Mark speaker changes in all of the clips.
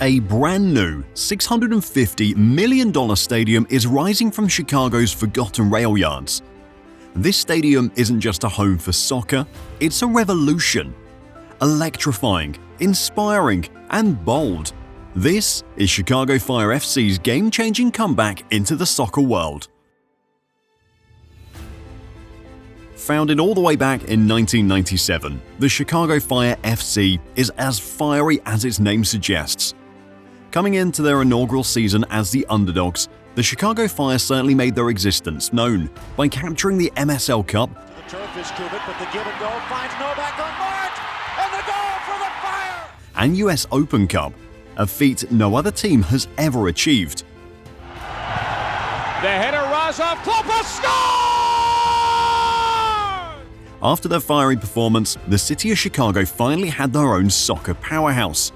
Speaker 1: A brand new $650 million stadium is rising from Chicago's forgotten rail yards. This stadium isn't just a home for soccer, it's a revolution. Electrifying, inspiring, and bold. This is Chicago Fire FC's game-changing comeback into the soccer world. Founded all the way back in 1997, the Chicago Fire FC is as fiery as its name suggests. Coming into their inaugural season as the underdogs, the Chicago Fire certainly made their existence known by capturing the MSL Cup.
Speaker 2: The turf is Kubik, but the give and go finds Novak on mark, and the goal for the Fire!
Speaker 1: And US Open Cup, a feat no other team has ever achieved.
Speaker 2: The header, Razov, Klopas scores!
Speaker 1: After their fiery performance, the city of Chicago finally had their own soccer powerhouse.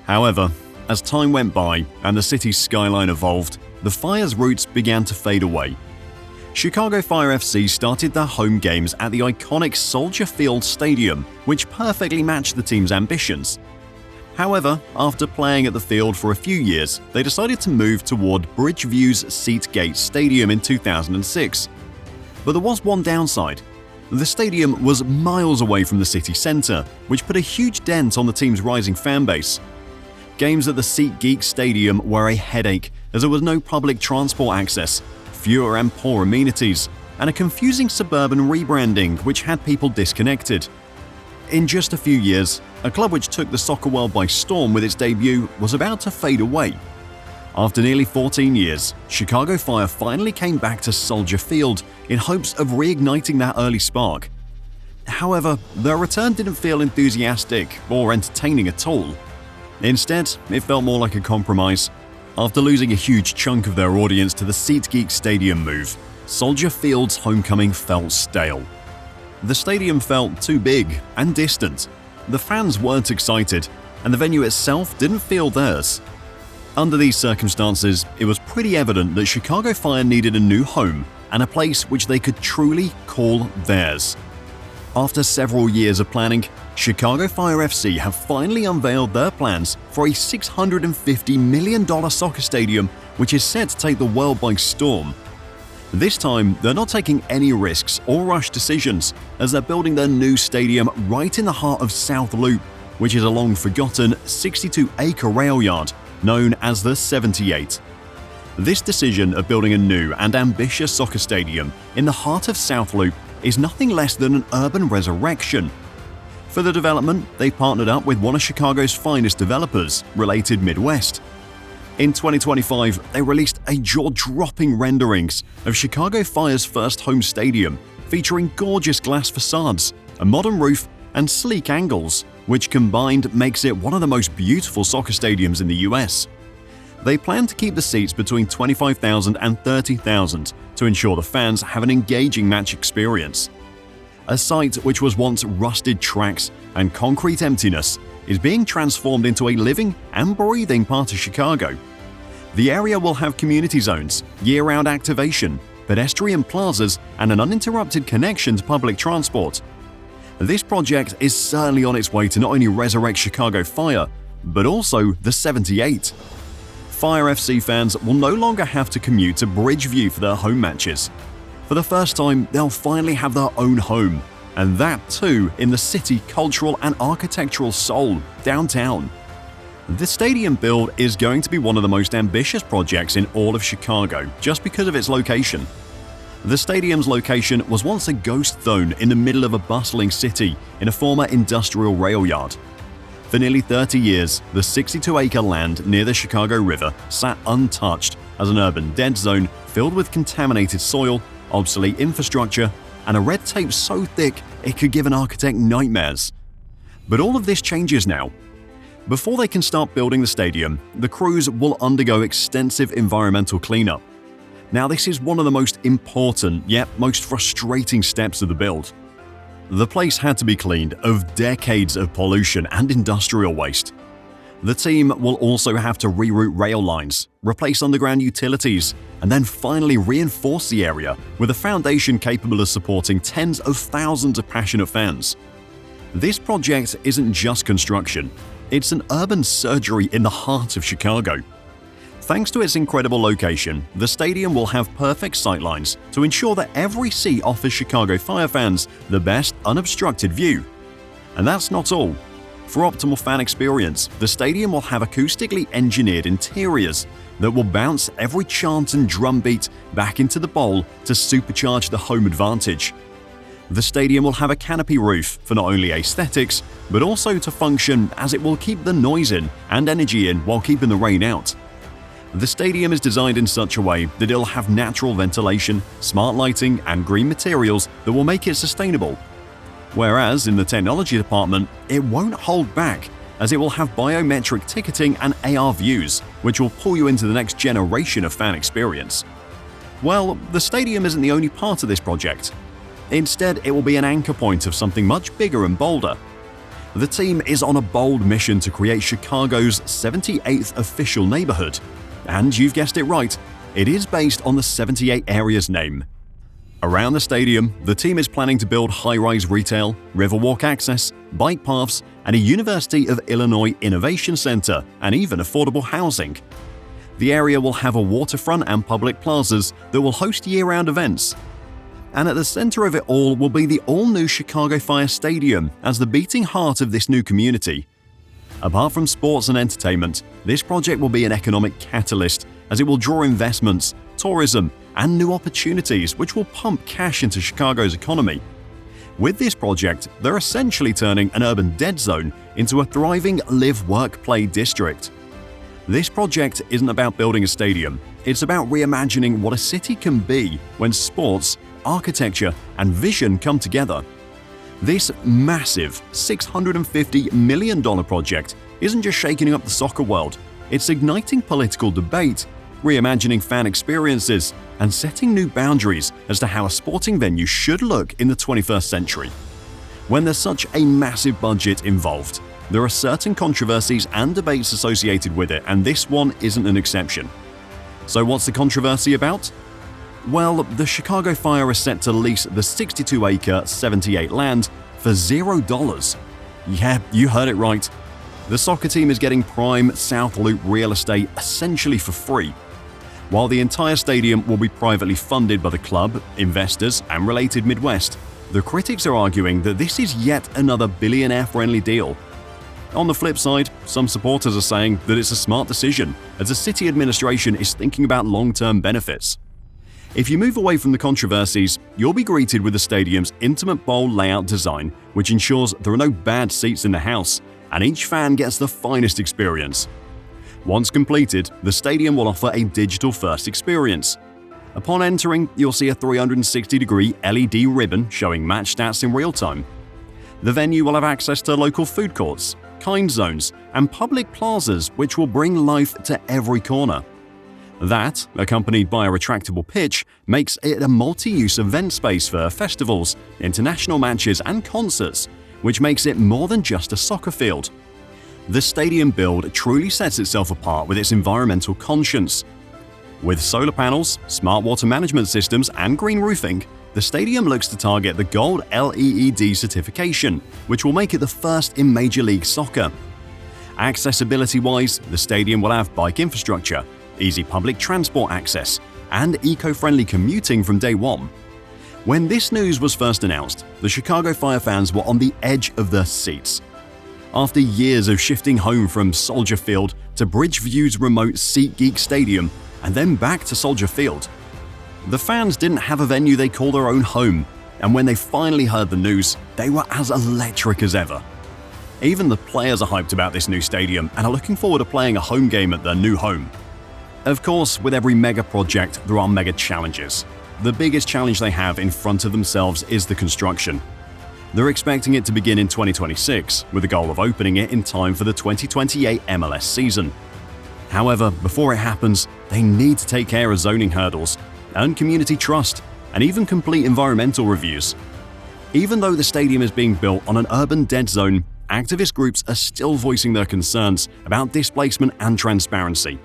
Speaker 1: However, as time went by and the city's skyline evolved, the Fire's roots began to fade away. Chicago Fire FC started their home games at the iconic Soldier Field Stadium, which perfectly matched the team's ambitions. However, after playing at the field for a few years, they decided to move toward Bridgeview's Seatgate Stadium in 2006. But there was one downside. The stadium was miles away from the city centre, which put a huge dent on the team's rising fanbase. Games at the SeatGeek Stadium were a headache as there was no public transport access, fewer and poor amenities, and a confusing suburban rebranding which had people disconnected. In just a few years, a club which took the soccer world by storm with its debut was about to fade away. After nearly 14 years, Chicago Fire finally came back to Soldier Field in hopes of reigniting that early spark. However, their return didn't feel enthusiastic or entertaining at all. Instead, it felt more like a compromise. After losing a huge chunk of their audience to the SeatGeek Stadium move, Soldier Field's homecoming felt stale. The stadium felt too big and distant. The fans weren't excited, and the venue itself didn't feel theirs. Under these circumstances, it was pretty evident that Chicago Fire needed a new home and a place which they could truly call theirs. After several years of planning, Chicago Fire FC have finally unveiled their plans for a $650 million soccer stadium which is set to take the world by storm. This time, they're not taking any risks or rush decisions as they're building their new stadium right in the heart of South Loop, which is a long-forgotten 62-acre rail yard known as the 78. This decision of building a new and ambitious soccer stadium in the heart of South Loop is nothing less than an urban resurrection. For the development, they partnered up with one of Chicago's finest developers, Related Midwest. In 2025, they released a jaw-dropping renderings of Chicago Fire's first home stadium, featuring gorgeous glass facades, a modern roof, and sleek angles, which combined makes it one of the most beautiful soccer stadiums in the US. They plan to keep the seats between 25,000 and 30,000 to ensure the fans have an engaging match experience. A site which was once rusted tracks and concrete emptiness is being transformed into a living and breathing part of Chicago. The area will have community zones, year-round activation, pedestrian plazas, and an uninterrupted connection to public transport. This project is certainly on its way to not only resurrect Chicago Fire, but also the 78. Fire FC fans will no longer have to commute to Bridgeview for their home matches. For the first time, they'll finally have their own home, and that too in the city cultural and architectural soul, downtown. The stadium build is going to be one of the most ambitious projects in all of Chicago just because of its location. The stadium's location was once a ghost zone in the middle of a bustling city in a former industrial rail yard. For nearly 30 years, the 62-acre land near the Chicago River sat untouched as an urban dead zone filled with contaminated soil, obsolete infrastructure, and a red tape so thick it could give an architect nightmares. But all of this changes now. Before they can start building the stadium, the crews will undergo extensive environmental cleanup. Now, this is one of the most important yet most frustrating steps of the build. The place had to be cleaned of decades of pollution and industrial waste. The team will also have to reroute rail lines, replace underground utilities, and then finally reinforce the area with a foundation capable of supporting tens of thousands of passionate fans. This project isn't just construction. It's an urban surgery in the heart of Chicago. Thanks to its incredible location, the stadium will have perfect sightlines to ensure that every seat offers Chicago Fire fans the best unobstructed view. And that's not all. For optimal fan experience, the stadium will have acoustically engineered interiors that will bounce every chant and drumbeat back into the bowl to supercharge the home advantage. The stadium will have a canopy roof for not only aesthetics, but also to function as it will keep the noise in and energy in while keeping the rain out. The stadium is designed in such a way that it'll have natural ventilation, smart lighting, and green materials that will make it sustainable. Whereas in the technology department, it won't hold back, as it will have biometric ticketing and AR views, which will pull you into the next generation of fan experience. Well, the stadium isn't the only part of this project. Instead, it will be an anchor point of something much bigger and bolder. The team is on a bold mission to create Chicago's 78th official neighborhood. And you've guessed it right, it is based on the 78 area's name. Around the stadium, the team is planning to build high-rise retail, riverwalk access, bike paths, and a University of Illinois Innovation Center, and even affordable housing. The area will have a waterfront and public plazas that will host year-round events. And at the center of it all will be the all-new Chicago Fire Stadium as the beating heart of this new community. Apart from sports and entertainment, this project will be an economic catalyst as it will draw investments, tourism, and new opportunities which will pump cash into Chicago's economy. With this project, they're essentially turning an urban dead zone into a thriving live-work-play district. This project isn't about building a stadium, it's about reimagining what a city can be when sports, architecture, and vision come together. This massive $650 million project isn't just shaking up the soccer world, it's igniting political debate, reimagining fan experiences, and setting new boundaries as to how a sporting venue should look in the 21st century. When there's such a massive budget involved, there are certain controversies and debates associated with it, and this one isn't an exception. So what's the controversy about? Well, the Chicago Fire is set to lease the 62-acre 78 land for $0. Yeah, you heard it right. The soccer team is getting prime South Loop real estate essentially for free. While the entire stadium will be privately funded by the club, investors, and related Midwest, the critics are arguing that this is yet another billionaire-friendly deal. On the flip side, some supporters are saying that it's a smart decision as the city administration is thinking about long-term benefits. If you move away from the controversies, you'll be greeted with the stadium's intimate bowl layout design, which ensures there are no bad seats in the house, and each fan gets the finest experience. Once completed, the stadium will offer a digital-first experience. Upon entering, you'll see a 360-degree LED ribbon showing match stats in real time. The venue will have access to local food courts, kind zones, and public plazas which will bring life to every corner. That, accompanied by a retractable pitch, makes it a multi-use event space for festivals, international matches, and concerts, which makes it more than just a soccer field. The stadium build truly sets itself apart with its environmental conscience. With solar panels, smart water management systems, and green roofing, the stadium looks to target the Gold LEED certification, which will make it the first in Major League Soccer. Accessibility-wise, the stadium will have bike infrastructure, easy public transport access, and eco-friendly commuting from day one. When this news was first announced, the Chicago Fire fans were on the edge of their seats. After years of shifting home from Soldier Field to Bridgeview's remote SeatGeek Stadium and then back to Soldier Field, the fans didn't have a venue they call their own home, and when they finally heard the news, they were as electric as ever. Even the players are hyped about this new stadium and are looking forward to playing a home game at their new home. Of course, with every mega project, there are mega challenges. The biggest challenge they have in front of themselves is the construction. They're expecting it to begin in 2026, with the goal of opening it in time for the 2028 MLS season. However, before it happens, they need to take care of zoning hurdles, earn community trust, and even complete environmental reviews. Even though the stadium is being built on an urban dead zone, activist groups are still voicing their concerns about displacement and transparency.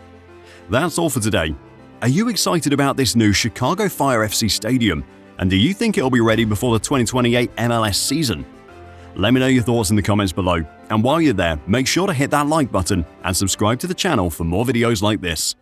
Speaker 1: That's all for today. Are you excited about this new Chicago Fire FC stadium? And do you think it'll be ready before the 2028 MLS season? Let me know your thoughts in the comments below, and while you're there, make sure to hit that like button and subscribe to the channel for more videos like this.